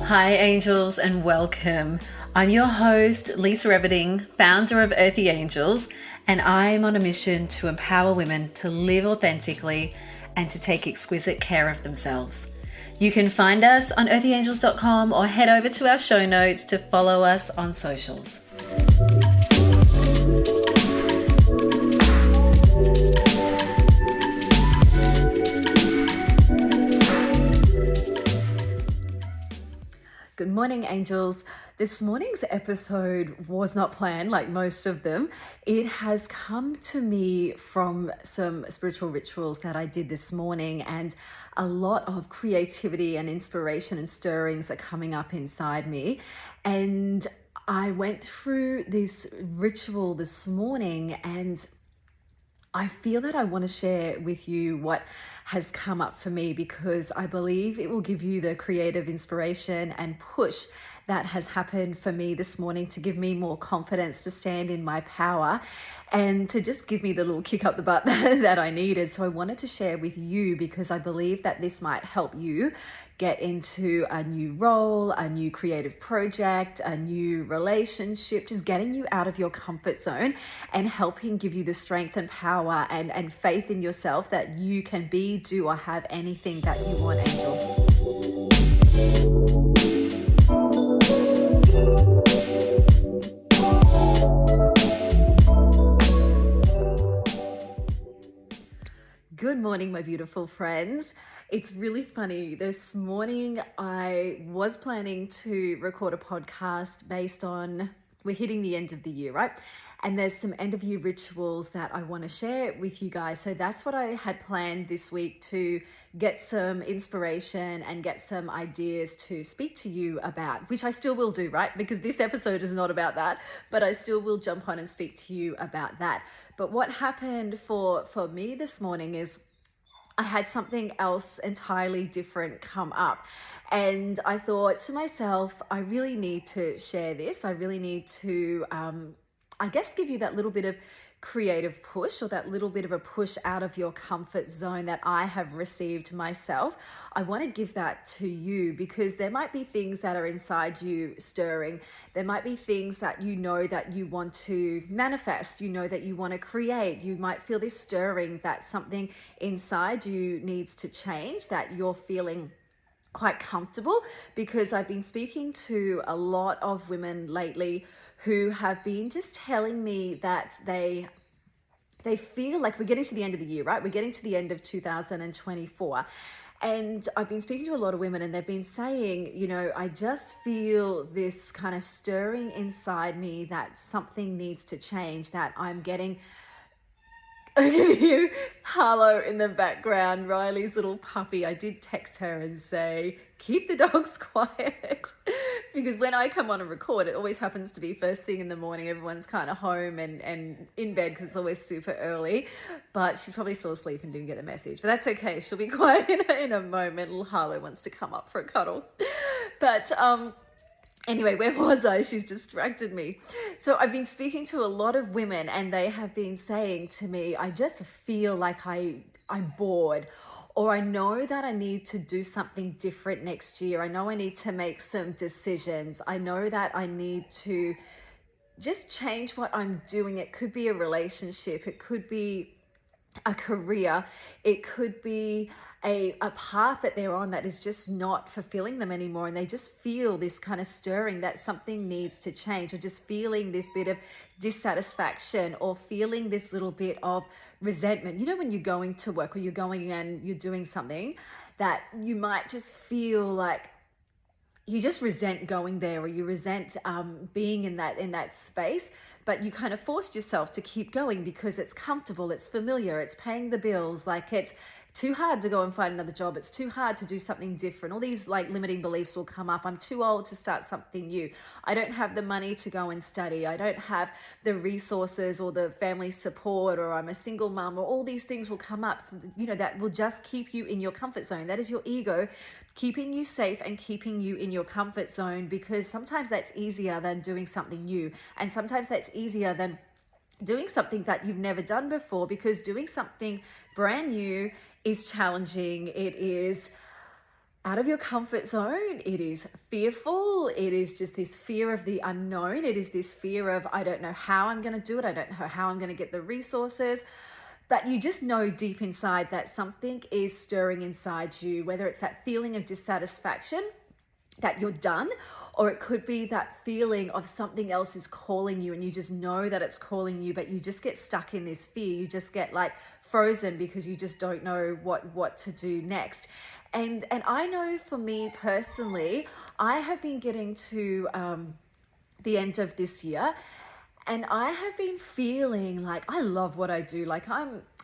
Hi, angels, and welcome. I'm your host, Lisa Everding, founder of Earthy Angels, and I'm on a mission to empower women to live authentically and to take exquisite care of themselves. You can find us on earthyangels.com or head over to our show notes to follow us on socials. Good morning, angels. This morning's episode was not planned like most of them. It has come to me from some spiritual rituals that I did this morning, and a lot of creativity and inspiration and stirrings are coming up inside me. And I went through this ritual this morning, and I feel that I want to share with you what has come up for me, because I believe it will give you the creative inspiration and push that has happened for me this morning to give me more confidence to stand in my power and to just give me the little kick up the butt that I needed. So I wanted to share with you because I believe that this might help you get into a new role, a new creative project, a new relationship, just getting you out of your comfort zone and helping give you the strength and power and faith in yourself that you can be, do, or have anything that you want, angel. Good morning, my beautiful friends. It's really funny. This morning, I was planning to record a podcast based on, we're hitting the end of the year, right? And there's some end of year rituals that I want to share with you guys. So that's what I had planned this week, to get some inspiration and get some ideas to speak to you about, which I still will do, right? Because this episode is not about that, but I still will jump on and speak to you about that. But what happened for me this morning is I had something else entirely different come up. And I thought to myself, I really need to share this. I really need to, give you that little bit of creative push, or that little bit of a push out of your comfort zone that I have received myself. I want to give that to you because there might be things that are inside you stirring. There might be things that you know that you want to manifest, you know that you want to create. You might feel this stirring that something inside you needs to change, that you're feeling quite comfortable, because I've been speaking to a lot of women lately who have been just telling me that they feel like we're getting to the end of the year, right? We're getting to the end of 2024. And I've been speaking to a lot of women, and they've been saying, you know, I just feel this kind of stirring inside me that something needs to change, that I'm getting... I can hear Harlow in the background, Riley's little puppy. I did text her and say, keep the dogs quiet. Because when I come on and record, it always happens to be first thing in the morning. Everyone's kind of home and in bed because it's always super early. But she's probably still asleep and didn't get the message. But that's okay. She'll be quiet in a moment. Little Harlow wants to come up for a cuddle. But anyway, where was I? She's distracted me. So I've been speaking to a lot of women, and they have been saying to me, I just feel like I'm bored, or I know that I need to do something different next year. I know I need to make some decisions. I know that I need to just change what I'm doing. It could be a relationship. It could be a career. It could be a path that they're on that is just not fulfilling them anymore, and they just feel this kind of stirring that something needs to change, or just feeling this bit of dissatisfaction, or feeling this little bit of resentment. You know, when you're going to work, or you're going and you're doing something that you might just feel like you just resent going there, or you resent being in that space, but you kind of forced yourself to keep going because it's comfortable, it's familiar, it's paying the bills. Like, it's too hard to go and find another job. It's too hard to do something different. All these like limiting beliefs will come up. I'm too old to start something new. I don't have the money to go and study. I don't have the resources or the family support, or I'm a single mom, or all these things will come up. So, you know, that will just keep you in your comfort zone. That is your ego keeping you safe and keeping you in your comfort zone, because sometimes that's easier than doing something new. And sometimes that's easier than doing something that you've never done before, because doing something brand new is challenging. It is out of your comfort zone. It is fearful. It is just this fear of the unknown. It is this fear of, I don't know how I'm going to do it. I don't know how I'm going to get the resources. But you just know deep inside that something is stirring inside you, whether it's that feeling of dissatisfaction that you're done, or it could be that feeling of something else is calling you and you just know that it's calling you, but you just get stuck in this fear. You just get like frozen because you just don't know what to do next. And I know for me personally, I have been getting to the end of this year, and I have been feeling like I love what I do. Like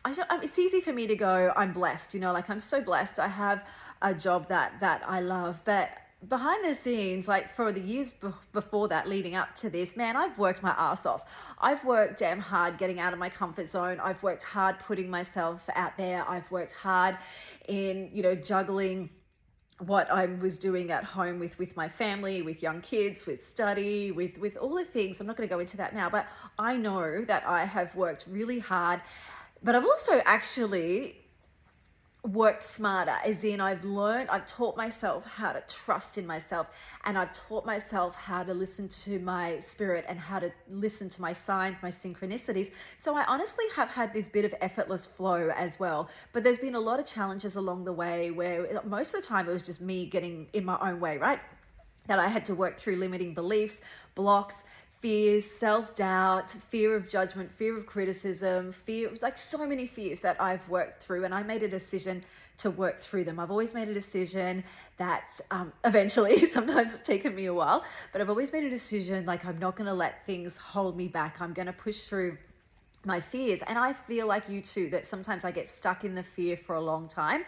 it's easy for me to go, I'm blessed, like I'm so blessed. I have a job that I love, but behind the scenes, like for the years before that, leading up to this, man, I've worked my ass off. I've worked damn hard getting out of my comfort zone. I've worked hard putting myself out there. I've worked hard in, juggling what I was doing at home with my family, with young kids, with study, with all the things. I'm not going to go into that now, but I know that I have worked really hard, but I've also actually worked smarter, as in I've taught myself how to trust in myself, and I've taught myself how to listen to my spirit and how to listen to my signs, my synchronicities. So I honestly have had this bit of effortless flow as well, but there's been a lot of challenges along the way where most of the time it was just me getting in my own way, right? That I had to work through limiting beliefs, blocks, fears, self-doubt, fear of judgment, fear of criticism, fear, like so many fears that I've worked through, and I made a decision to work through them. I've always made a decision that eventually, sometimes it's taken me a while, but I've always made a decision like I'm not going to let things hold me back. I'm going to push through my fears. And I feel like you too, that sometimes I get stuck in the fear for a long time.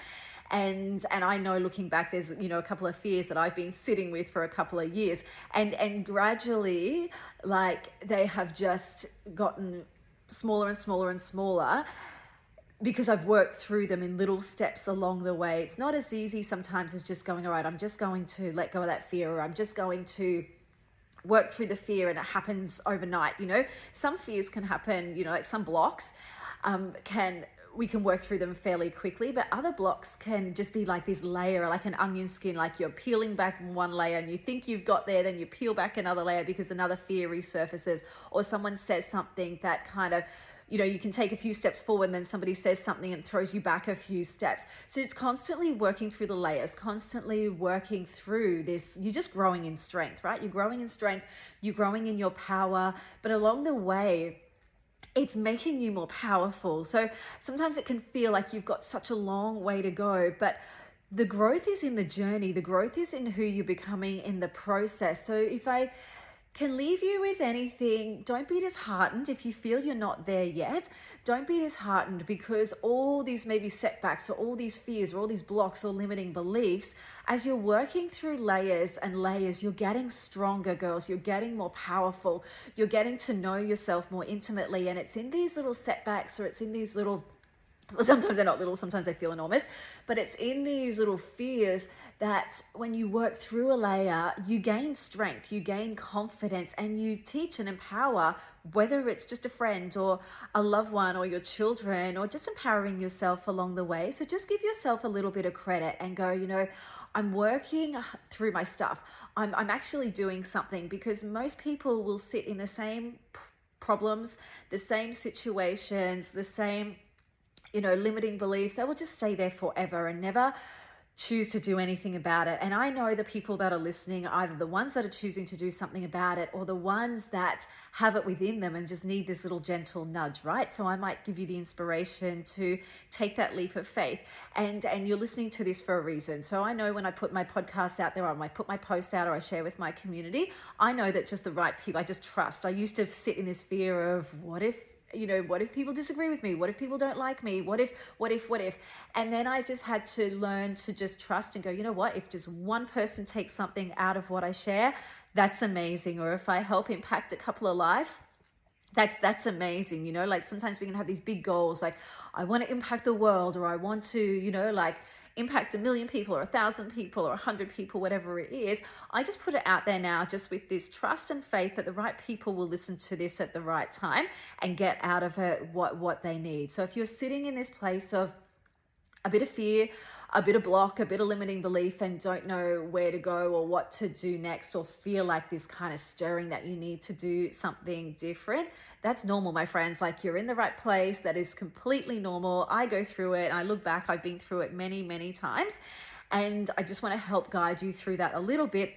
And I know looking back, there's, a couple of fears that I've been sitting with for a couple of years, and gradually, like, they have just gotten smaller and smaller and smaller because I've worked through them in little steps along the way. It's not as easy sometimes as just going, all right, I'm just going to let go of that fear, or I'm just going to work through the fear, and it happens overnight. Some fears can happen, like some blocks we can work through them fairly quickly, but other blocks can just be like this layer, like an onion skin, like you're peeling back one layer and you think you've got there, then you peel back another layer because another fear resurfaces, or someone says something that kind of, you can take a few steps forward and then somebody says something and throws you back a few steps. So it's constantly working through the layers, constantly working through this. You're just growing in strength, right? You're growing in strength, you're growing in your power, but along the way, it's making you more powerful. So sometimes it can feel like you've got such a long way to go, but the growth is in the journey. The growth is in who you're becoming in the process. So if I can leave you with anything, don't be disheartened if you feel you're not there yet. Don't be disheartened because all these maybe setbacks or all these fears or all these blocks or limiting beliefs, as you're working through layers and layers, you're getting stronger, girls. You're getting more powerful. You're getting to know yourself more intimately. And it's in these little setbacks, or it's in these little, well, sometimes they're not little, sometimes they feel enormous, but it's in these little fears that when you work through a layer, you gain strength, you gain confidence, and you teach and empower, whether it's just a friend or a loved one or your children, or just empowering yourself along the way. So just give yourself a little bit of credit and go, I'm working through my stuff. I'm actually doing something, because most people will sit in the same problems, the same situations, the same limiting beliefs. They will just stay there forever and never choose to do anything about it. And I know the people that are listening are either the ones that are choosing to do something about it, or the ones that have it within them and just need this little gentle nudge, right? So I might give you the inspiration to take that leap of faith. And you're listening to this for a reason. So I know when I put my podcast out there, or I put my posts out, or I share with my community, I know that just the right people, I just trust. I used to sit in this fear of what if people disagree with me? What if people don't like me? What if? And then I just had to learn to just trust and go, if just one person takes something out of what I share, that's amazing. Or if I help impact a couple of lives, that's amazing. Like sometimes we can have these big goals, like I want to impact the world, or I want to, impact 1 million people or 1,000 people or 100 people, whatever it is. I just put it out there now, just with this trust and faith that the right people will listen to this at the right time and get out of it what they need. So if you're sitting in this place of a bit of fear, a bit of block, a bit of limiting belief, and don't know where to go or what to do next, or feel like this kind of stirring that you need to do something different, that's normal, my friends. Like, you're in the right place. That is completely normal. I go through it. I look back, I've been through it many, many times. And I just want to help guide you through that a little bit,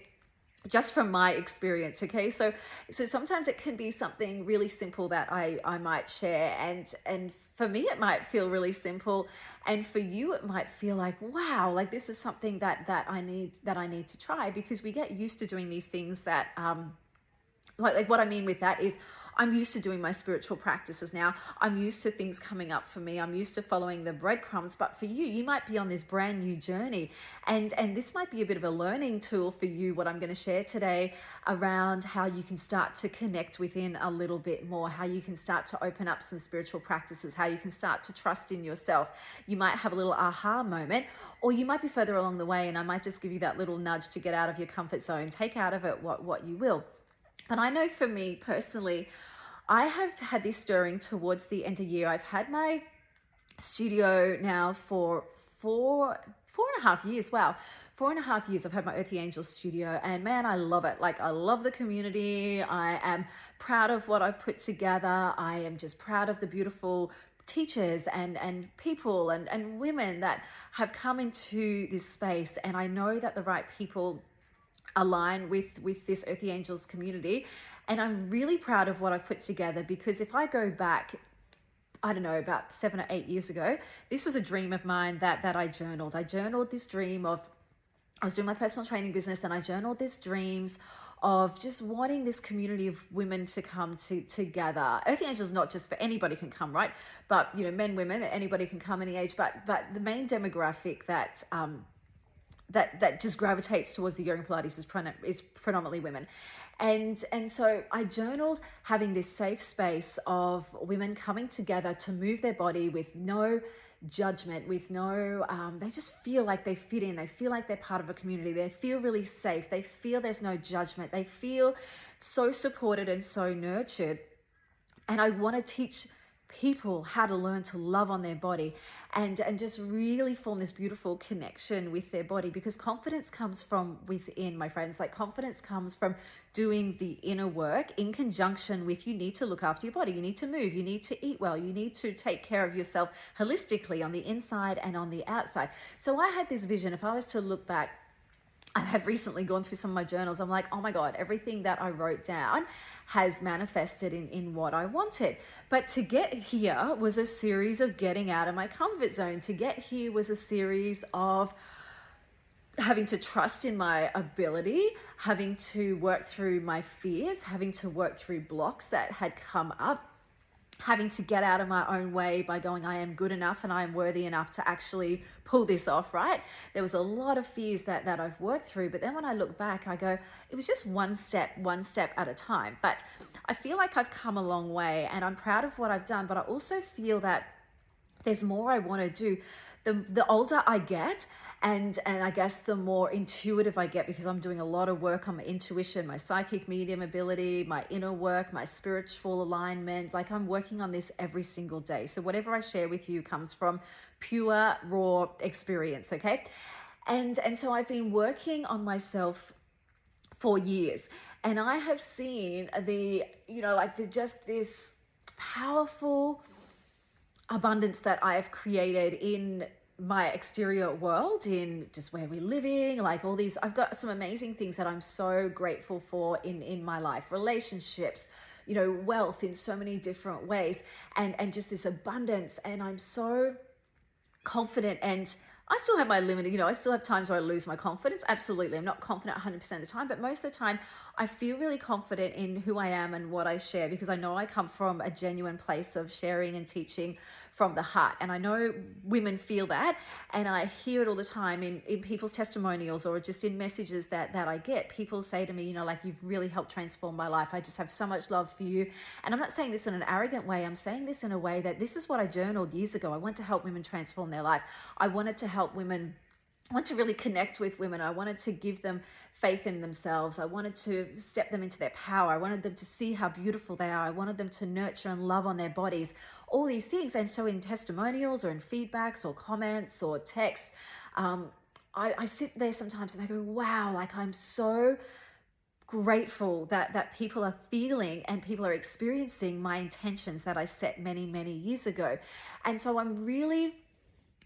just from my experience. Okay, so sometimes it can be something really simple that I might share, and for me it might feel really simple, and for you it might feel like, wow, like this is something that I need to try, because we get used to doing these things that like what I mean with that is, I'm used to doing my spiritual practices now. I'm used to things coming up for me. I'm used to following the breadcrumbs. But for you, you might be on this brand new journey. And this might be a bit of a learning tool for you, what I'm going to share today, around how you can start to connect within a little bit more, how you can start to open up some spiritual practices, how you can start to trust in yourself. You might have a little aha moment, or you might be further along the way, and I might just give you that little nudge to get out of your comfort zone. Take out of it what you will. But I know for me personally, I have had this stirring towards the end of the year. I've had my studio now for four and a half years. Wow. 4.5 years I've had my Earthy Angels studio, and man, I love it. Like, I love the community. I am proud of what I've put together. I am just proud of the beautiful teachers and people and women that have come into this space. And I know that the right people align with this Earthy Angels community, and I'm really proud of what I've put together, because if I go back, I don't know, about 7 or 8 years ago, this was a dream of mine that I journaled. I journaled this dream of, I was doing my personal training business, and I journaled this dreams of just wanting this community of women to come together. Earthy Angels is not just for anybody can come, right? But, you know, men, women, anybody can come any age, but the main demographic that just gravitates towards the yoga Pilates is predominantly women. And so I journaled having this safe space of women coming together to move their body with no judgment, with no, they just feel like they fit in. They feel like they're part of a community. They feel really safe. They feel there's no judgment. They feel so supported and so nurtured. And I want to teach people how to learn to love on their body and just really form this beautiful connection with their body, because confidence comes from within, my friends. Like, confidence comes from doing the inner work in conjunction with, you need to look after your body, you need to move, you need to eat well, you need to take care of yourself holistically on the inside and on the outside. So I had this vision. If I was to look back, I have recently gone through some of my journals. I'm like, oh my God, everything that I wrote down has manifested in what I wanted. But to get here was a series of getting out of my comfort zone. To get here was a series of having to trust in my ability, having to work through my fears, having to work through blocks that had come up, having to get out of my own way by going, I am good enough and I am worthy enough to actually pull this off, right? There was a lot of fears that I've worked through. But then when I look back, I go, it was just one step at a time. But I feel like I've come a long way, and I'm proud of what I've done. But I also feel that there's more I want to do. The older I get, and I guess the more intuitive I get, because I'm doing a lot of work on my intuition, my psychic medium ability, my inner work, my spiritual alignment. Like, I'm working on this every single day. So whatever I share with you comes from pure, raw experience, okay? And so I've been working on myself for years, and I have seen just this powerful abundance that I have created in my exterior world, in just where we're living, like all these, I've got some amazing things that I'm so grateful for in my life, relationships, you know, wealth in so many different ways, and just this abundance. And I'm so confident, and I still have my limited, I still have times where I lose my confidence. Absolutely. I'm not confident 100% of the time, but most of the time I feel really confident in who I am and what I share, because I know I come from a genuine place of sharing and teaching from the heart. And I know women feel that, and I hear it all the time in people's testimonials, or just in messages that I get. People say to me, like, you've really helped transform my life. I just have so much love for you. And I'm not saying this in an arrogant way. I'm saying this in a way that this is what I journaled years ago. I want to help women transform their life. I wanted to help women, I want to really connect with women. I wanted to give them faith in themselves. I wanted to step them into their power. I wanted them to see how beautiful they are. I wanted them to nurture and love on their bodies, all these things. And so in testimonials or in feedbacks or comments or texts, I sit there sometimes and I go, wow, like I'm so grateful that people are feeling and people are experiencing my intentions that I set many, many years ago. And so I'm really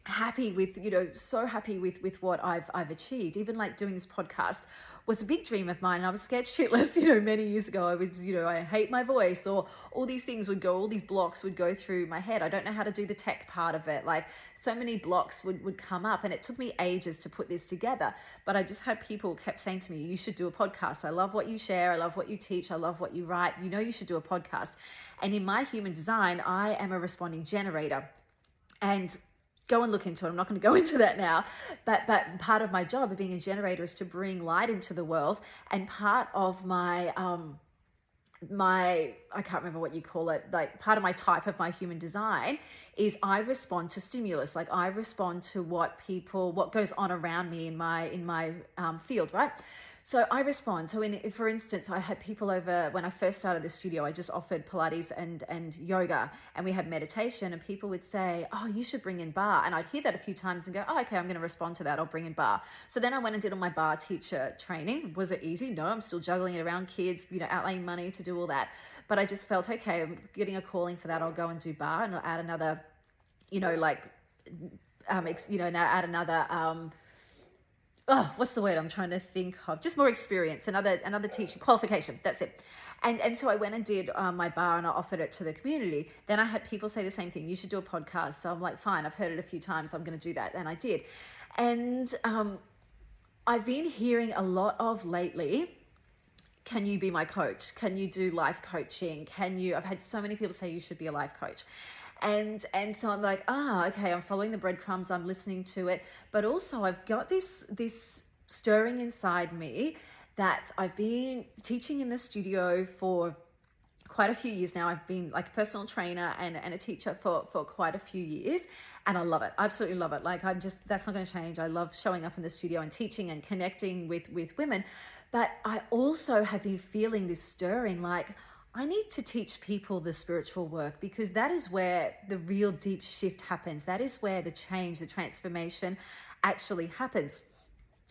happy with, so happy with what I've achieved. Even like doing this podcast was a big dream of mine. And I was scared shitless, many years ago. I was, I hate my voice, or all these things would go, all these blocks would go through my head. I don't know how to do the tech part of it. Like so many blocks would come up, and it took me ages to put this together. But I just had people kept saying to me, you should do a podcast. I love what you share. I love what you teach. I love what you write. You should do a podcast. And in my human design, I am a responding generator. And go and look into it. I'm not going to go into that now, but part of my job of being a generator is to bring light into the world. And part of my I can't remember what you call it, like part of my type of my human design is I respond to stimulus. Like I respond to what goes on around me in my field, right? So I respond. So for instance, I had people over when I first started the studio. I just offered Pilates and yoga, and we had meditation, and people would say, oh, you should bring in bar. And I'd hear that a few times and go, oh, okay, I'm going to respond to that. I'll bring in bar. So then I went and did all my bar teacher training. Was it easy? No, I'm still juggling it around kids, outlaying money to do all that. But I just felt, okay, I'm getting a calling for that. I'll go and do bar, and I'll add another, add another, what's the word I'm trying to think of? Just more experience, another teaching qualification. That's it. And so I went and did my bar, and I offered it to the community. Then I had people say the same thing. You should do a podcast. So I'm like, fine, I've heard it a few times. I'm going to do that. And I did. And I've been hearing a lot of lately, can you be my coach? Can you do life coaching? I've had so many people say you should be a life coach. And so I'm like, okay, I'm following the breadcrumbs, I'm listening to it. But also I've got this stirring inside me that I've been teaching in the studio for quite a few years now. I've been like a personal trainer and a teacher for quite a few years. And I love it. I absolutely love it. Like that's not going to change. I love showing up in the studio and teaching and connecting with women. But I also have been feeling this stirring, like, I need to teach people the spiritual work, because that is where the real deep shift happens. That is where the change, the transformation actually happens.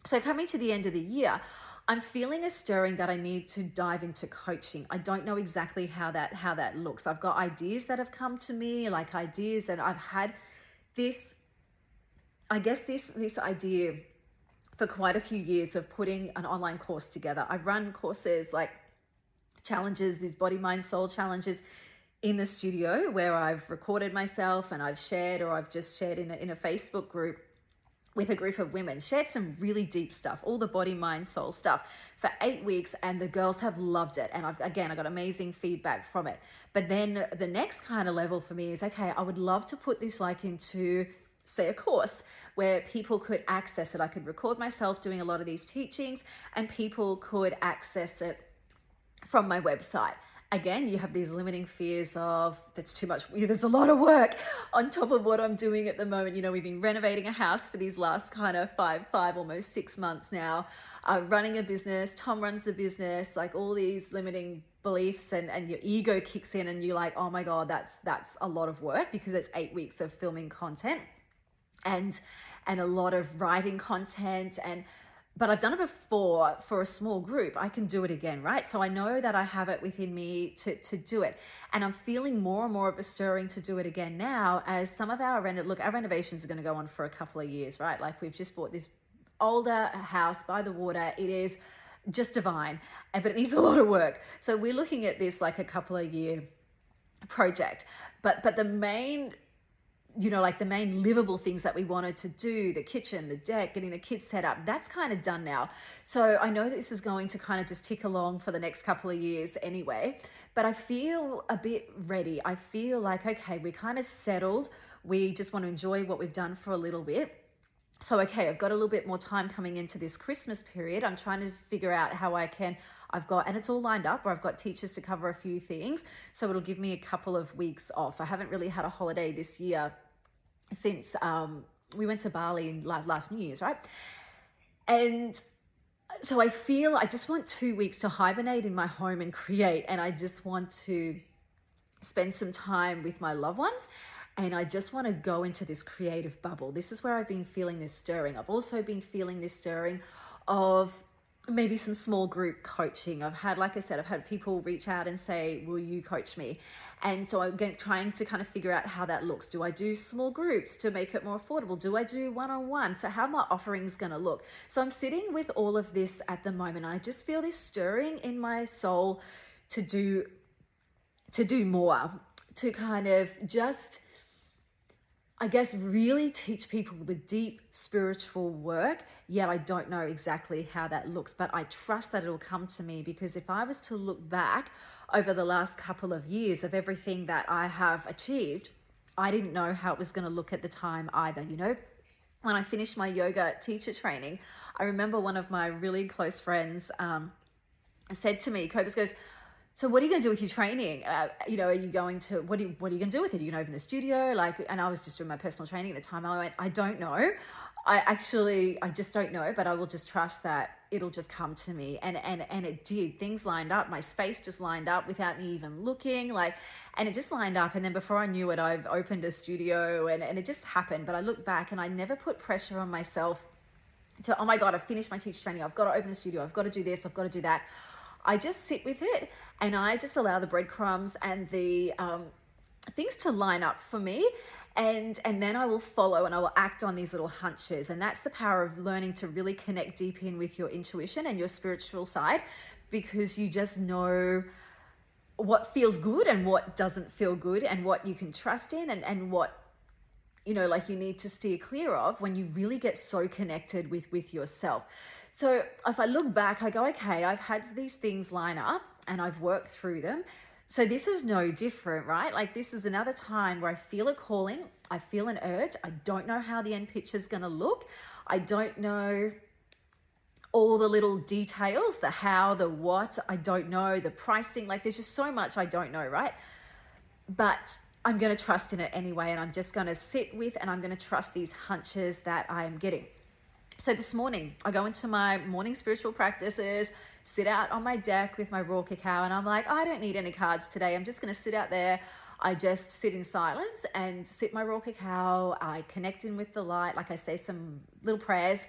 So coming to the end of the year, I'm feeling a stirring that I need to dive into coaching. I don't know exactly how that looks. I've got ideas that have come to me, like ideas, and I've had this idea for quite a few years of putting an online course together. I've run courses like challenges, these body, mind, soul challenges in the studio where I've recorded myself and I've shared, or I've just shared in a Facebook group with a group of women, shared some really deep stuff, all the body, mind, soul stuff for 8 weeks. And the girls have loved it. And I got amazing feedback from it. But then the next kind of level for me is, okay, I would love to put this like into, say, a course where people could access it. I could record myself doing a lot of these teachings, and people could access it from my website. Again, you have these limiting fears of, that's too much. There's a lot of work on top of what I'm doing at the moment. We've been renovating a house for these last kind of five, almost 6 months now. Running a business, Tom runs a business, like all these limiting beliefs, and your ego kicks in, and you're like, oh my God, that's a lot of work, because it's 8 weeks of filming content and a lot of writing content. But I've done it before for a small group. I can do it again, right? So I know that I have it within me to do it. And I'm feeling more and more of a stirring to do it again now, as some of our renovations are going to go on for a couple of years, right? Like we've just bought this older house by the water. It is just divine, but it needs a lot of work. So we're looking at this like a couple of year project. But the main the main livable things that we wanted to do, the kitchen, the deck, getting the kids set up, that's kind of done now. So I know this is going to kind of just tick along for the next couple of years anyway, but I feel a bit ready. I feel like, okay, we're kind of settled. We just want to enjoy what we've done for a little bit. So, okay, I've got a little bit more time coming into this Christmas period. I'm trying to figure out how I can, and it's all lined up, or I've got teachers to cover a few things. So it'll give me a couple of weeks off. I haven't really had a holiday this year since we went to Bali last New Year's, right? And so I feel I just want 2 weeks to hibernate in my home and create, and I just want to spend some time with my loved ones. and I just want to go into this creative bubble. This is where I've been feeling this stirring. I've also been feeling this stirring of maybe some small group coaching. I've had, like I said, I've had people reach out and say, will you coach me? And so I'm trying to kind of figure out how that looks. Do I do small groups to make it more affordable? Do I do one-on-one? So how my offering's going to look? So I'm sitting with all of this at the moment. I just feel this stirring in my soul to do more, to kind of just, I guess, really teach people the deep spiritual work. Yet I don't know exactly how that looks, but I trust that it'll come to me, because if I was to look back over the last couple of years of everything that I have achieved, I didn't know how it was going to look at the time either. You know, when I finished my yoga teacher training, I remember one of my really close friends said to me, Cobus goes, so what are you going to do with your training? You know, are you going to, what are you going to do with it? Are you going to open a studio? And I was just doing my personal training at the time. I went, I don't know. I just don't know, but I will just trust that it'll just come to me. And it did. Things lined up. My space just lined up without me even looking, and it just lined up. And then before I knew it, I've opened a studio, and it just happened. But I look back and I never put pressure on myself to, oh my God, I finished my teacher training. I've got to open a studio. I've got to do this. I've got to do that. I just sit with it, and I just allow the breadcrumbs and the things to line up for me. And then I will follow, and I will act on these little hunches. And that's the power of learning to really connect deep in with your intuition and your spiritual side, because you just know what feels good and what doesn't feel good, and what you can trust in, and what, you know, like you need to steer clear of when you really get so connected with yourself. So if I look back, I go, okay, I've had these things line up and I've worked through them. So this is no different, right? Like, this is another time where I feel a calling. I feel an urge. I don't know how the end picture is going to look. I don't know all the little details, the how, the what, I don't know, the pricing. Like, there's just so much I don't know, right? But I'm going to trust in it anyway. And I'm just going to sit with, and I'm going to trust these hunches that I'm getting. So this morning, I go into my morning spiritual practices, sit out on my deck with my raw cacao, and I'm like, I don't need any cards today. I'm just going to sit out there. I just sit in silence and sip my raw cacao. I connect in with the light. Like, I say some little prayers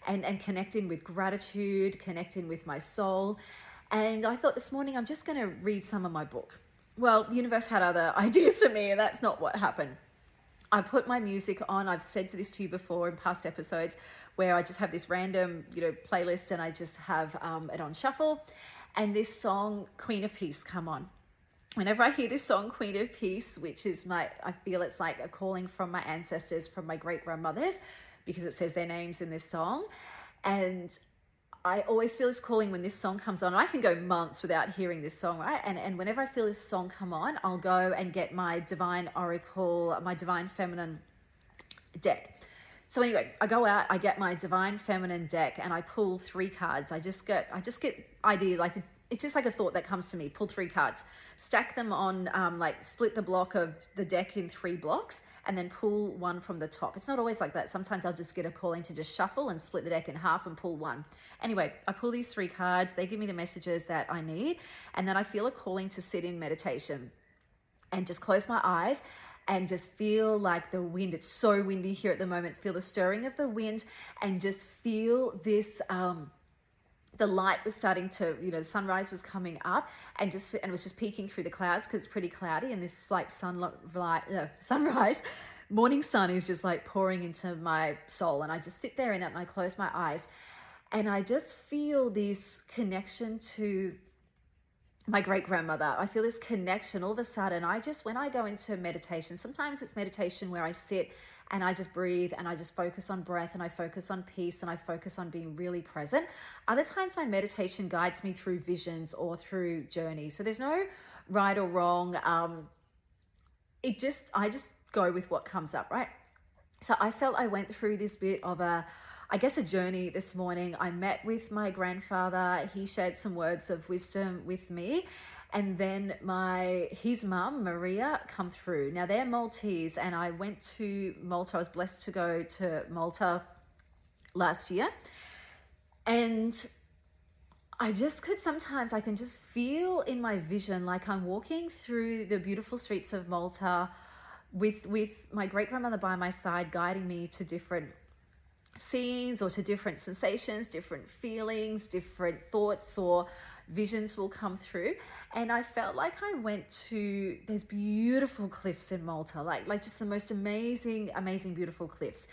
and connect in with gratitude, connect in with my soul. And I thought this morning, I'm just going to read some of my book. Well, the universe had other ideas for me, and that's not what happened. I put my music on. I've said this to you before in past episodes, where I just have this random, playlist, and I just have it on shuffle. And this song, Queen of Peace, come on. Whenever I hear this song, Queen of Peace, which is I feel it's like a calling from my ancestors, from my great grandmothers, because it says their names in this song. And I always feel this calling when this song comes on. I can go months without hearing this song, right? And whenever I feel this song come on, I'll go and get my Divine Oracle, my Divine Feminine deck. So anyway, I go out, I get my Divine Feminine deck, and I pull 3 cards. I just get idea, like it's just like a thought that comes to me. Pull 3 cards, stack them on, split the block of the deck in 3 blocks, and then pull 1 from the top. It's not always like that. Sometimes I'll just get a calling to just shuffle and split the deck in half and pull 1. Anyway, I pull these 3 cards. They give me the messages that I need. And then I feel a calling to sit in meditation and just close my eyes and just feel like the wind. It's so windy here at the moment. Feel the stirring of the wind, and just feel this, the light was starting to, the sunrise was coming up, and it was just peeking through the clouds because it's pretty cloudy, and this like sunrise, morning sun is just like pouring into my soul. And I just sit there in it, and I close my eyes, and I just feel this connection to my great grandmother. I feel this connection all of a sudden. When I go into meditation, sometimes it's meditation where I sit and I just breathe and I just focus on breath and I focus on peace and I focus on being really present. Other times my meditation guides me through visions or through journeys. So there's no right or wrong. I just go with what comes up, right? So I felt I went through this bit of a journey this morning. I met with my grandfather. He shared some words of wisdom with me. And then his mum, Maria, come through. Now they're Maltese, and I went to Malta. I was blessed to go to Malta last year. And I can just feel in my vision, like I'm walking through the beautiful streets of Malta, with my great grandmother by my side, guiding me to different scenes or to different sensations, different feelings, different thoughts or visions will come through. And I felt like I went to there's beautiful cliffs in Malta, like just the most amazing, beautiful cliffs.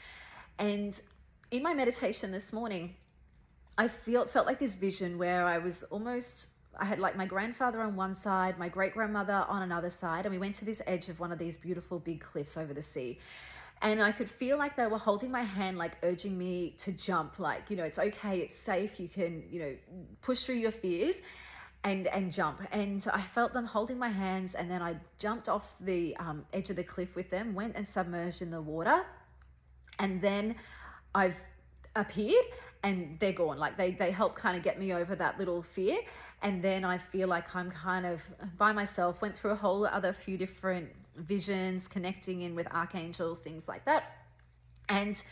And in my meditation this morning, I felt like this vision where I had like my grandfather on one side, my great grandmother on another side, and we went to this edge of one of these beautiful big cliffs over the sea. And I could feel like they were holding my hand, like urging me to jump, like, it's okay, it's safe, you can, push through your fears and jump. And I felt them holding my hands, and then I jumped off the edge of the cliff with them, went and submerged in the water, and then I've appeared and they're gone. Like they help kind of get me over that little fear. And then I feel like I'm kind of by myself, went through a whole other few different visions, connecting in with archangels, things like that. And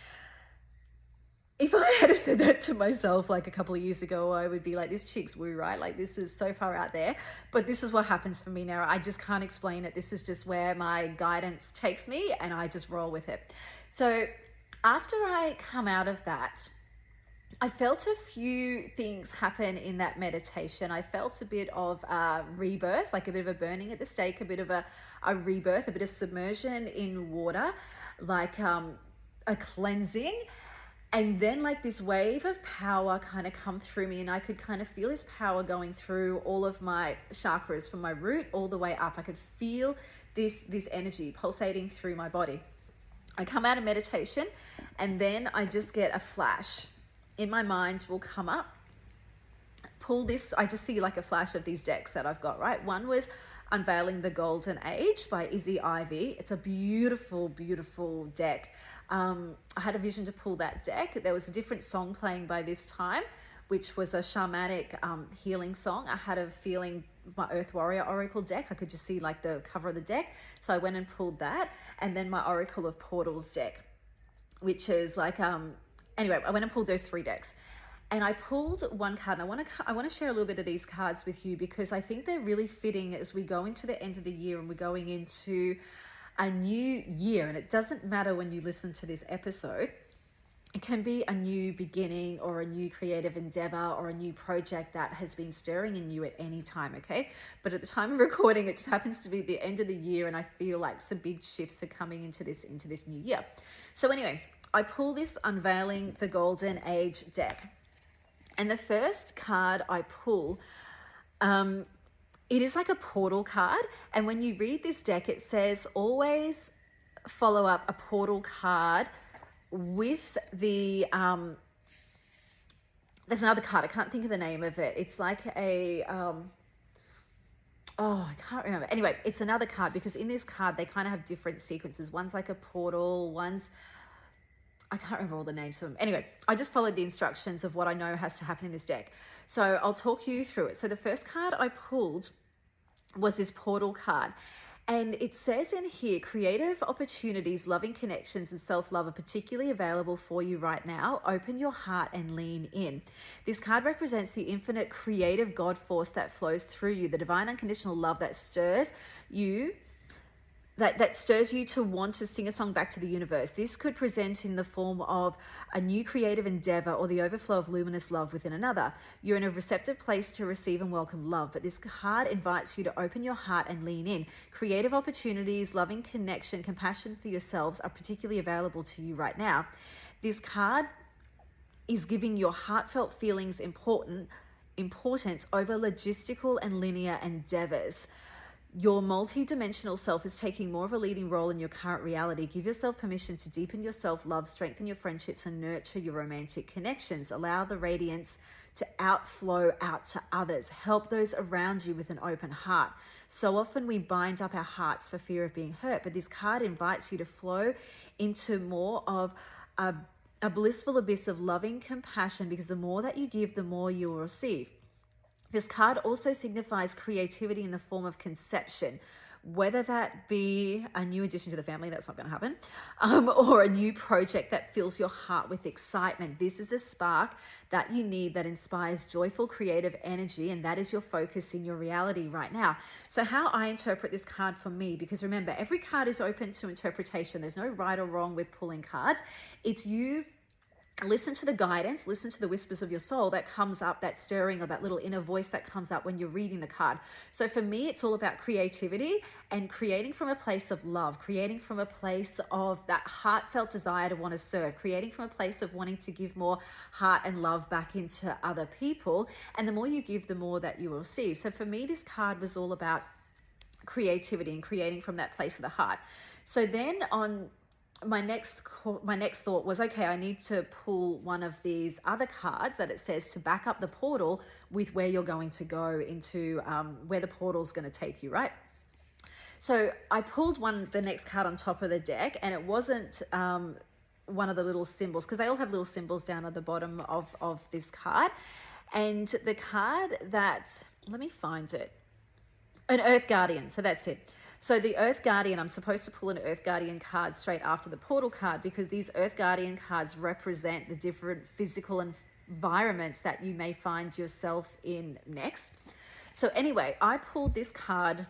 if I had said that to myself like a couple of years ago, I would be like, this chick's woo, right? Like, this is so far out there. But this is what happens for me now. I just can't explain it. This is just where my guidance takes me, and I just roll with it. So after I come out of that, I felt a few things happen in that meditation. I felt a bit of rebirth, like a bit of a burning at the stake, a bit of a rebirth, a bit of submersion in water, like a cleansing. And then like this wave of power kind of come through me, and I could kind of feel this power going through all of my chakras from my root all the way up. I could feel this energy pulsating through my body. I come out of meditation, and then I just get a flash. In my mind will come up, pull this, I just see like a flash of these decks that I've got, right? One was Unveiling the Golden Age by Izzy Ivy. It's a beautiful, beautiful deck. I had a vision to pull that deck. There was a different song playing by this time, which was a shamanic healing song. I had a feeling my Earth Warrior Oracle deck. I could just see like the cover of the deck. So I went and pulled that. And then my Oracle of Portals deck, which is like, anyway, I went and pulled those 3 decks. And I pulled one card, and I want to share a little bit of these cards with you, because I think they're really fitting as we go into the end of the year and we're going into a new year. And it doesn't matter when you listen to this episode. It can be a new beginning or a new creative endeavor or a new project that has been stirring in you at any time, okay? But at the time of recording, it just happens to be the end of the year, and I feel like some big shifts are coming into this new year. So anyway, I pull this Unveiling the Golden Age deck. And the first card I pull, it is like a portal card. And when you read this deck, it says always follow up a portal card with the, there's another card. I can't think of the name of it. It's like a, I can't remember. Anyway, it's another card, because in this card, they kind of have different sequences. One's like a portal, I can't remember all the names of them. Anyway, I just followed the instructions of what I know has to happen in this deck. So I'll talk you through it. So the first card I pulled was this portal card. And it says in here, creative opportunities, loving connections, and self-love are particularly available for you right now. Open your heart and lean in. This card represents the infinite creative God force that flows through you, the divine unconditional love that stirs you, that stirs you to want to sing a song back to the universe. This could present in the form of a new creative endeavor or the overflow of luminous love within another. You're in a receptive place to receive and welcome love, but this card invites you to open your heart and lean in. Creative opportunities, loving connection, compassion for yourselves are particularly available to you right now. This card is giving your heartfelt feelings importance over logistical and linear endeavors. Your multi-dimensional self is taking more of a leading role in your current reality. Give yourself permission to deepen your self-love, strengthen your friendships, and nurture your romantic connections. Allow the radiance to outflow out to others. Help those around you with an open heart. So often we bind up our hearts for fear of being hurt, but this card invites you to flow into more of a blissful abyss of loving compassion, because the more that you give, the more you will receive. This card also signifies creativity in the form of conception, whether that be a new addition to the family, that's not going to happen, or a new project that fills your heart with excitement. This is the spark that you need that inspires joyful, creative energy, and that is your focus in your reality right now. So how I interpret this card for me, because remember, every card is open to interpretation. There's no right or wrong with pulling cards. It's you listen to the guidance, listen to the whispers of your soul that comes up, that stirring or that little inner voice that comes up when you're reading the card. So for me, it's all about creativity and creating from a place of love, creating from a place of that heartfelt desire to want to serve, creating from a place of wanting to give more heart and love back into other people. And the more you give, the more that you will receive. So for me, this card was all about creativity and creating from that place of the heart. So then on my next thought was, okay, I need to pull one of these other cards that it says to back up the portal with where you're going to go into, where the portal's going to take you, right? So I pulled the next card on top of the deck, and it wasn't one of the little symbols, because they all have little symbols down at the bottom of this card. And the card that, let me find it, an Earth Guardian, so that's it. So the Earth Guardian, I'm supposed to pull an Earth Guardian card straight after the portal card, because these Earth Guardian cards represent the different physical environments that you may find yourself in next. So anyway, I pulled this card,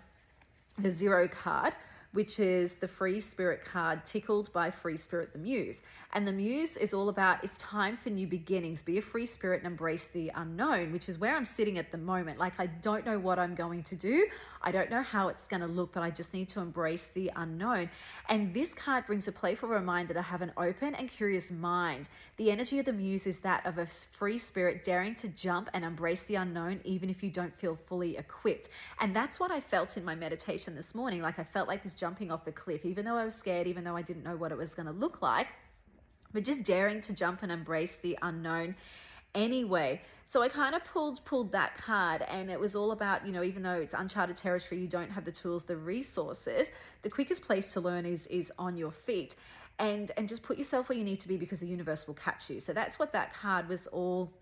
the Zero card, which is the Free Spirit card, tickled by Free Spirit the Muse. And the Muse is all about, it's time for new beginnings. Be a free spirit and embrace the unknown, which is where I'm sitting at the moment. Like, I don't know what I'm going to do. I don't know how it's going to look, but I just need to embrace the unknown. And this card brings a playful reminder to have an open and curious mind. The energy of the Muse is that of a free spirit daring to jump and embrace the unknown, even if you don't feel fully equipped. And that's what I felt in my meditation this morning. Like, I felt like this jumping off a cliff, even though I was scared, even though I didn't know what it was going to look like, but just daring to jump and embrace the unknown anyway. So I kind of pulled that card, and it was all about, even though it's uncharted territory, you don't have the tools, the resources, the quickest place to learn is on your feet, and just put yourself where you need to be, because the universe will catch you. So that's what that card was all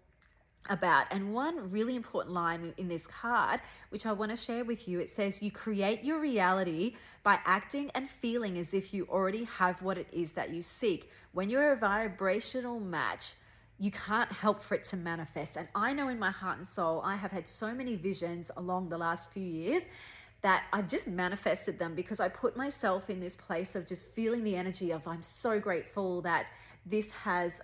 about. And one really important line in this card, which I want to share with you, it says, you create your reality by acting and feeling as if you already have what it is that you seek. When you're a vibrational match, you can't help for it to manifest. And I know in my heart and soul, I have had so many visions along the last few years that I've just manifested them, because I put myself in this place of just feeling the energy of, I'm so grateful that this has,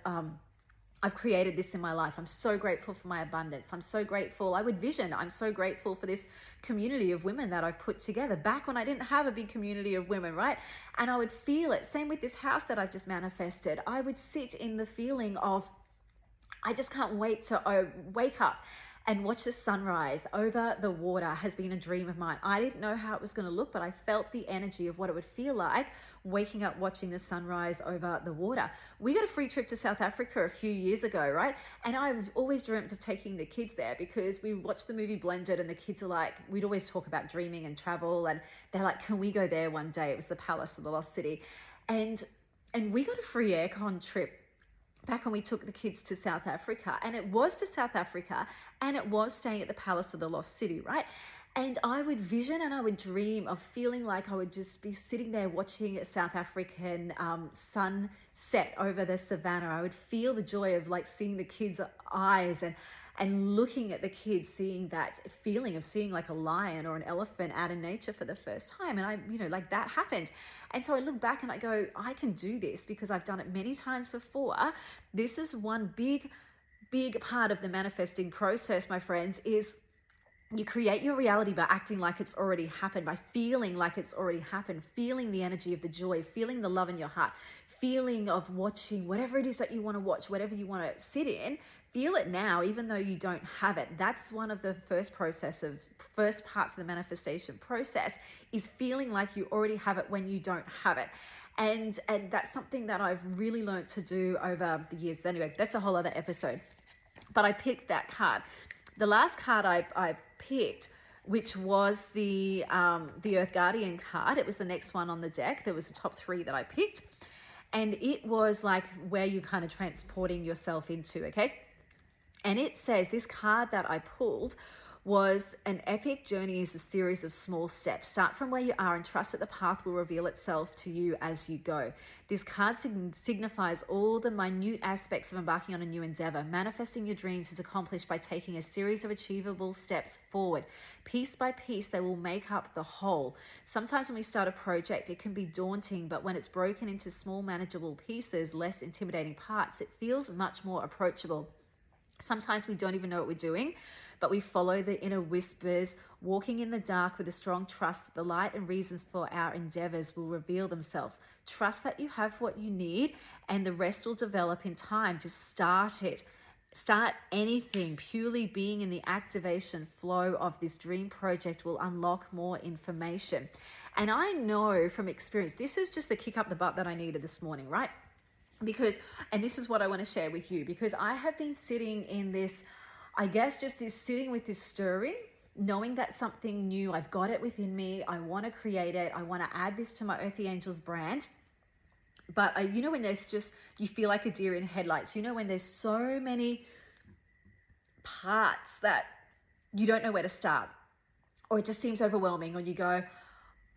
I've created this in my life. I'm so grateful for my abundance. I'm so grateful. I'm so grateful for this community of women that I've put together back when I didn't have a big community of women, right? And I would feel it. Same with this house that I've just manifested. I would sit in the feeling of, I just can't wait to wake up and watch the sunrise over the water has been a dream of mine. I didn't know how it was going to look, but I felt the energy of what it would feel like waking up watching the sunrise over the water. We got a free trip to South Africa a few years ago, right? And I've always dreamt of taking the kids there, because we watched the movie Blended, and the kids are like, we'd always talk about dreaming and travel, and they're like, can we go there one day? It was the Palace of the Lost City. And we got a free aircon trip back when we took the kids to South Africa, and it was to South Africa, and it was staying at the Palace of the Lost City, right? And I would vision and I would dream of feeling like I would just be sitting there watching a South African sunset over the savannah. I would feel the joy of like seeing the kids' eyes and looking at the kids, seeing that feeling of seeing like a lion or an elephant out in nature for the first time. And I, like that happened. And so I look back and I go, I can do this, because I've done it many times before. This is one big part of the manifesting process, my friends, is you create your reality by acting like it's already happened, by feeling like it's already happened, feeling the energy of the joy, feeling the love in your heart, feeling of watching whatever it is that you want to watch, whatever you want to sit in. Feel it now, even though you don't have it. That's one of the first parts of the manifestation process, is feeling like you already have it when you don't have it. And that's something that I've really learned to do over the years. Anyway, that's a whole other episode. But I picked that card. The last card I picked, which was the Earth Guardian card. It was the next one on the deck. There was the top three that I picked. And it was like where you're kind of transporting yourself into, okay? And it says, this card that I pulled was an epic journey is a series of small steps. Start from where you are and trust that the path will reveal itself to you as you go. This card signifies all the minute aspects of embarking on a new endeavor. Manifesting your dreams is accomplished by taking a series of achievable steps forward. Piece by piece, they will make up the whole. Sometimes when we start a project, it can be daunting, but when it's broken into small, manageable pieces, less intimidating parts, it feels much more approachable. Sometimes we don't even know what we're doing, but we follow the inner whispers, walking in the dark with a strong trust that the light and reasons for our endeavors will reveal themselves. Trust that you have what you need and the rest will develop in time. Just start it. Start anything. Purely being in the activation flow of this dream project will unlock more information. And I know from experience, this is just the kick up the butt that I needed this morning, right? And this is what I want to share with you, because I have been sitting in this, I guess, just this sitting with this stirring, knowing that something new, I've got it within me. I want to create it. I want to add this to my Earthy Angels brand. But when there's just, you feel like a deer in headlights, when there's so many parts that you don't know where to start, or it just seems overwhelming, or you go,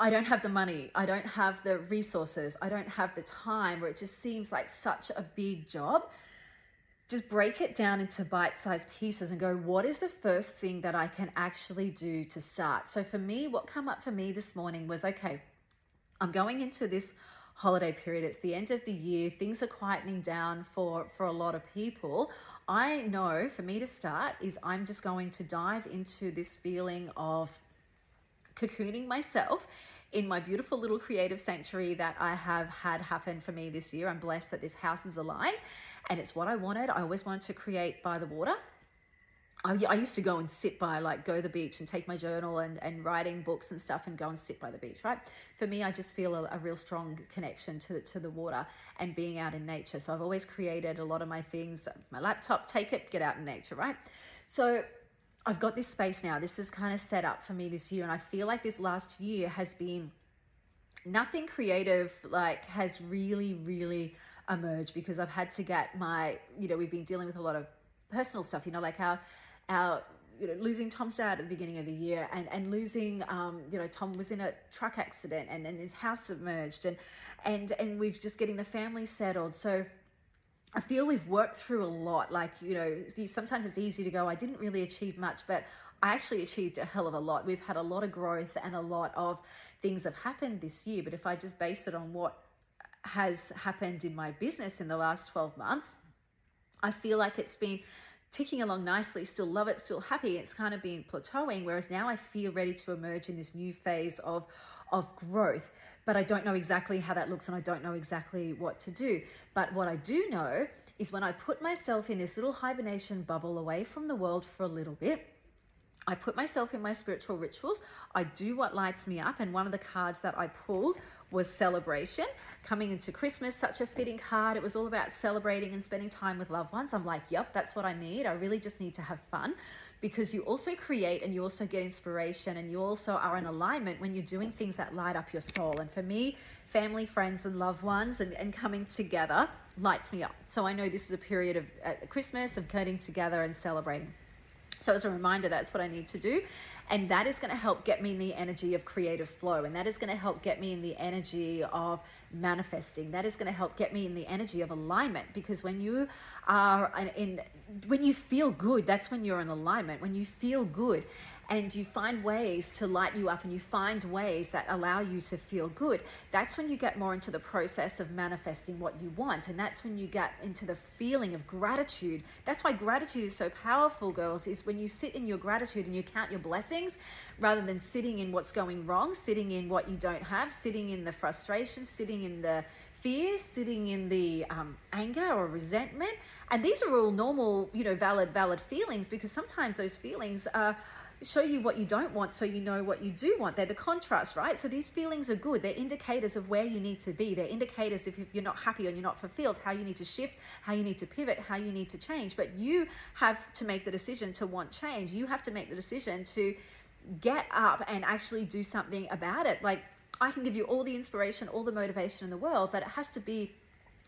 I don't have the money, I don't have the resources, I don't have the time, or it just seems like such a big job. Just break it down into bite-sized pieces and go, what is the first thing that I can actually do to start? So for me, what came up for me this morning was, okay, I'm going into this holiday period. It's the end of the year. Things are quietening down for a lot of people. I know for me to start is I'm just going to dive into this feeling of cocooning myself in my beautiful little creative sanctuary that I have had happen for me this year. I'm blessed that this house is aligned and it's what I wanted. I always wanted to create by the water. I used to go and sit by, go to the beach and take my journal and writing books and stuff and go and sit by the beach, right? For me, I just feel a real strong connection to the water and being out in nature. So I've always created a lot of my things, my laptop, take it, get out in nature, right? So I've got this space now. This is kind of set up for me this year. And I feel like this last year has been nothing creative, has really, really emerged, because I've had to get we've been dealing with a lot of personal stuff, our losing Tom's dad at the beginning of the year and losing, Tom was in a truck accident and his house submerged and we've just getting the family settled. So I feel we've worked through a lot. Sometimes it's easy to go, I didn't really achieve much, but I actually achieved a hell of a lot. We've had a lot of growth and a lot of things have happened this year. But if I just base it on what has happened in my business in the last 12 months, I feel like it's been ticking along nicely, still love it, still happy. It's kind of been plateauing, whereas now I feel ready to emerge in this new phase of growth. But I don't know exactly how that looks and I don't know exactly what to do. But what I do know is when I put myself in this little hibernation bubble away from the world for a little bit, I put myself in my spiritual rituals. I do what lights me up. And one of the cards that I pulled was celebration. Coming into Christmas, such a fitting card. It was all about celebrating and spending time with loved ones. I'm like, yep, that's what I need. I really just need to have fun, because you also create and you also get inspiration and you also are in alignment when you're doing things that light up your soul. And for me, family, friends and loved ones and coming together lights me up. So I know this is a period of Christmas, of getting together and celebrating. So as a reminder, that's what I need to do. And that is going to help get me in the energy of creative flow. And that is going to help get me in the energy of manifesting. That is going to help get me in the energy of alignment. Because when you are when you feel good, that's when you're in alignment. When you feel good and you find ways to light you up and you find ways that allow you to feel good, that's when you get more into the process of manifesting what you want. And that's when you get into the feeling of gratitude. That's why gratitude is so powerful, girls, is when you sit in your gratitude and you count your blessings rather than sitting in what's going wrong, sitting in what you don't have, sitting in the frustration, sitting in the fears, sitting in the anger or resentment. And these are all normal, valid feelings, because sometimes those feelings show you what you don't want so you know what you do want. They're the contrast, right? So these feelings are good. They're indicators of where you need to be. They're indicators if you're not happy or you're not fulfilled, how you need to shift, how you need to pivot, how you need to change. But you have to make the decision to want change. You have to make the decision to get up and actually do something about it. I can give you all the inspiration, all the motivation in the world, but it has to be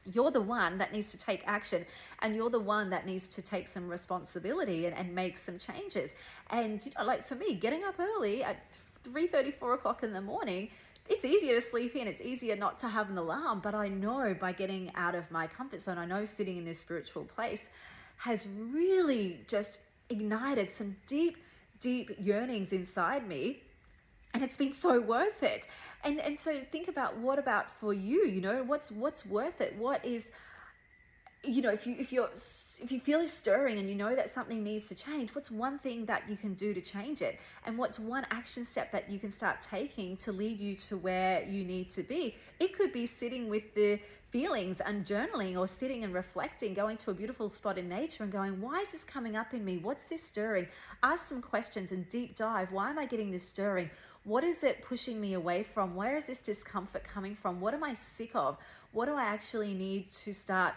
You're the one that needs to take action, and you're the one that needs to take some responsibility and make some changes. And, like for me, getting up early at 3:30, 4 o'clock in the morning, it's easier to sleep in. It's easier not to have an alarm. But I know by getting out of my comfort zone, I know sitting in this spiritual place has really just ignited some deep, deep yearnings inside me. And it's been so worth it. And so think about, what about for you? What's worth it? What is, if you feel a stirring and you know that something needs to change, what's one thing that you can do to change it? And what's one action step that you can start taking to lead you to where you need to be? It could be sitting with the feelings and journaling, or sitting and reflecting, going to a beautiful spot in nature and going, why is this coming up in me? What's this stirring? Ask some questions and deep dive. Why am I getting this stirring? What is it pushing me away from? Where is this discomfort coming from? What am I sick of? What do I actually need to start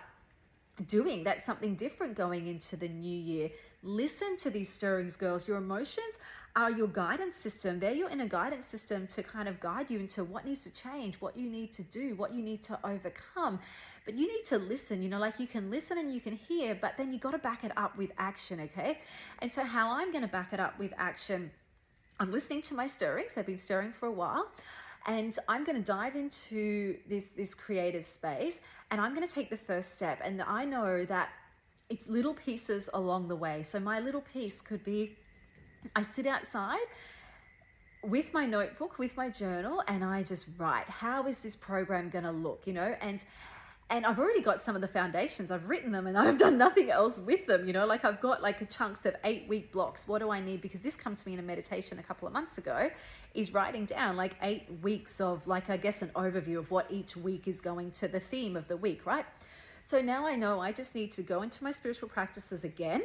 doing that's something different going into the new year? Listen to these stirrings, girls. Your emotions are your guidance system. They're your inner guidance system to kind of guide you into what needs to change, what you need to do, what you need to overcome. But you need to listen, like you can listen and you can hear, but then you got to back it up with action, okay? And so how I'm going to back it up with action, I'm listening to my stirrings. They've been stirring for a while. And I'm going to dive into this creative space, and I'm going to take the first step. And I know that it's little pieces along the way. So my little piece could be, I sit outside with my notebook, with my journal, and I just write, how is this program going to look, and I've already got some of the foundations. I've written them and I've done nothing else with them, like I've got like chunks of 8-week blocks. What do I need? Because this comes to me in a meditation a couple of months ago, is writing down like 8 weeks of like, I guess, an overview of what each week is going to, the theme of the week, right? So now I know I just need to go into my spiritual practices again.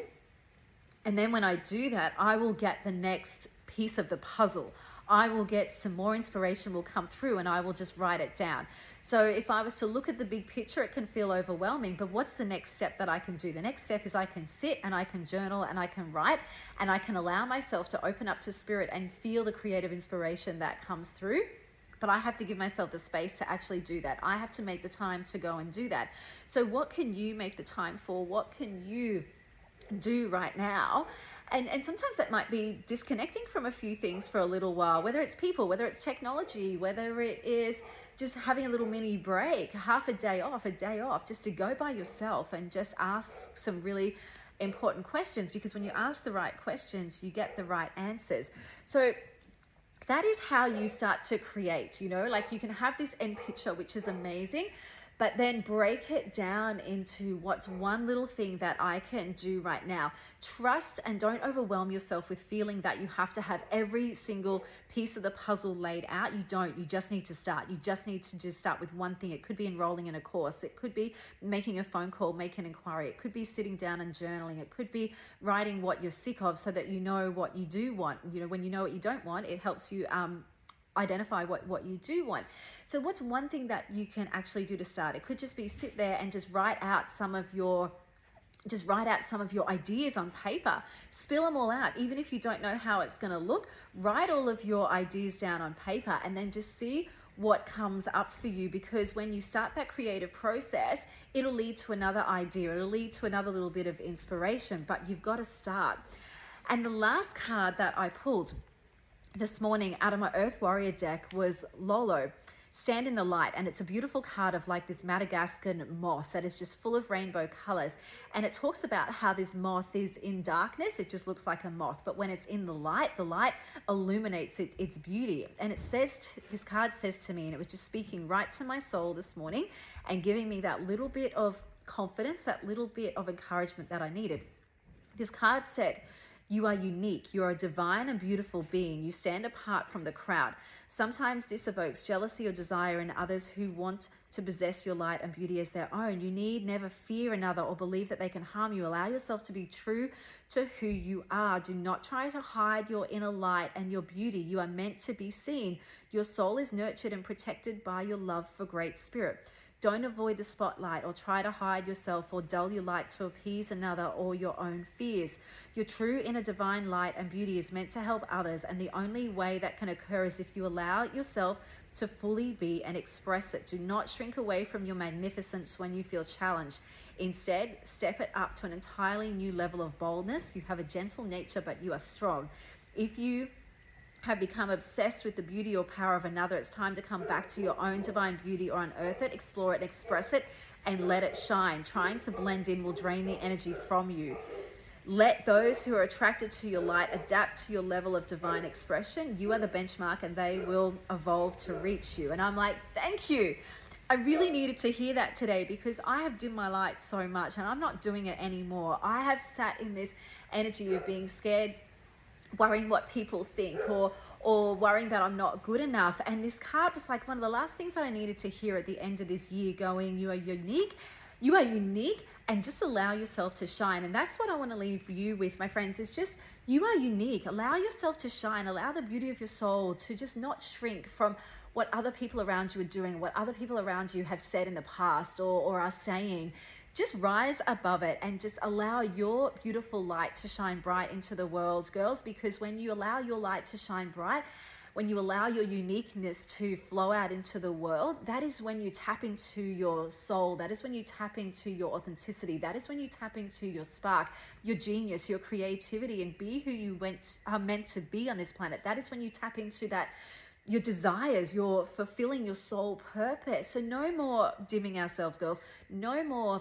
And then when I do that, I will get the next piece of the puzzle. I will get some more inspiration will come through, and I will just write it down. So if I was to look at the big picture, it can feel overwhelming, but what's the next step that I can do? The next step is I can sit and I can journal and I can write, and I can allow myself to open up to spirit and feel the creative inspiration that comes through. But I have to give myself the space to actually do that. I have to make the time to go and do that. So what can you make the time for? What can you do right now? And sometimes that might be disconnecting from a few things for a little while, whether it's people, whether it's technology, whether it is just having a little mini break, half a day off, just to go by yourself and just ask some really important questions. Because when you ask the right questions, you get the right answers. So that is how you start to create, like you can have this end picture, which is amazing, but then break it down into what's one little thing that I can do right now. Trust and don't overwhelm yourself with feeling that you have to have every single piece of the puzzle laid out. You don't. You just need to start. You just need to just start with one thing. It could be enrolling in a course. It could be making a phone call, make an inquiry. It could be sitting down and journaling. It could be writing what you're sick of so that you know what you do want. When you know what you don't want, it helps you identify what you do want. So what's one thing that you can actually do to start? It could just be sit there and just write out some of your ideas on paper. Spill them all out. Even if you don't know how it's going to look, write all of your ideas down on paper and then just see what comes up for you. Because when you start that creative process, it'll lead to another idea. It'll lead to another little bit of inspiration, but you've got to start. And the last card that I pulled this morning out of my Earth Warrior deck was Lolo, Stand in the Light. And it's a beautiful card of like this Madagascan moth that is just full of rainbow colors. And it talks about how this moth is in darkness. It just looks like a moth. But when it's in the light illuminates its beauty. And it says, this card says to me, and it was just speaking right to my soul this morning and giving me that little bit of confidence, that little bit of encouragement that I needed. This card said, "You are unique. You are a divine and beautiful being. You stand apart from the crowd. Sometimes this evokes jealousy or desire in others who want to possess your light and beauty as their own. You need never fear another or believe that they can harm you. Allow yourself to be true to who you are. Do not try to hide your inner light and your beauty. You are meant to be seen. Your soul is nurtured and protected by your love for Great Spirit. Don't avoid the spotlight or try to hide yourself or dull your light to appease another or your own fears. Your true inner divine light and beauty is meant to help others, and the only way that can occur is if you allow yourself to fully be and express it. Do not shrink away from your magnificence when you feel challenged. Instead, step it up to an entirely new level of boldness. You have a gentle nature, but you are strong. If you have become obsessed with the beauty or power of another, it's time to come back to your own divine beauty or unearth it, explore it, express it, and let it shine. Trying to blend in will drain the energy from you. Let those who are attracted to your light adapt to your level of divine expression. You are the benchmark and they will evolve to reach you. And I'm like, thank you. I really needed to hear that today because I have dimmed my light so much and I'm not doing it anymore. I have sat in this energy of being scared, worrying what people think, or worrying that I'm not good enough. And this card was like one of the last things that I needed to hear at the end of this year, going, you are unique, and just allow yourself to shine. And that's what I want to leave you with, my friends, is just, you are unique. Allow yourself to shine. Allow the beauty of your soul to just not shrink from what other people around you are doing, what other people around you have said in the past or are saying. Just rise above it and just allow your beautiful light to shine bright into the world, girls, because when you allow your light to shine bright, when you allow your uniqueness to flow out into the world, that is when you tap into your soul. That is when you tap into your authenticity. That is when you tap into your spark, your genius, your creativity, and be who you are meant to be on this planet. That is when you tap into that, your desires, you're fulfilling your soul purpose. So no more dimming ourselves, girls. No more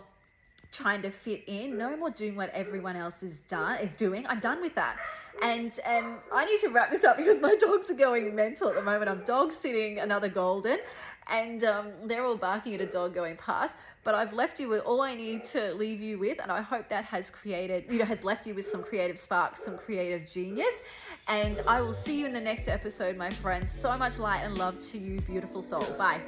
trying to fit in. No more doing what everyone else is doing. I'm done with that. And I need to wrap this up because my dogs are going mental at the moment. I'm dog sitting another golden and they're all barking at a dog going past. But I've left you with all I need to leave you with, and I hope that has left you with some creative sparks, some creative genius. And I will see you in the next episode, my friends. So much light and love to you, beautiful soul. Bye.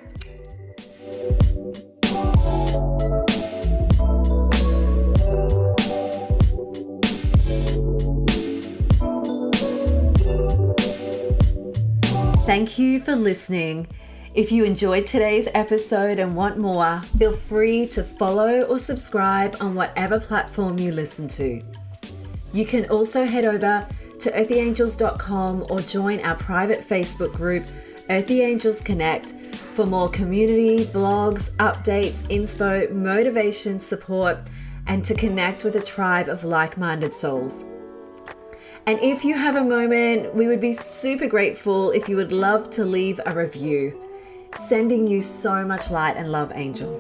Thank you for listening. If you enjoyed today's episode and want more, feel free to follow or subscribe on whatever platform you listen to. You can also head over to earthyangels.com or join our private Facebook group, Earthy Angels Connect, for more community, blogs, updates, inspo, motivation, support, and to connect with a tribe of like-minded souls. And if you have a moment, we would be super grateful if you would love to leave a review. Sending you so much light and love, Angel.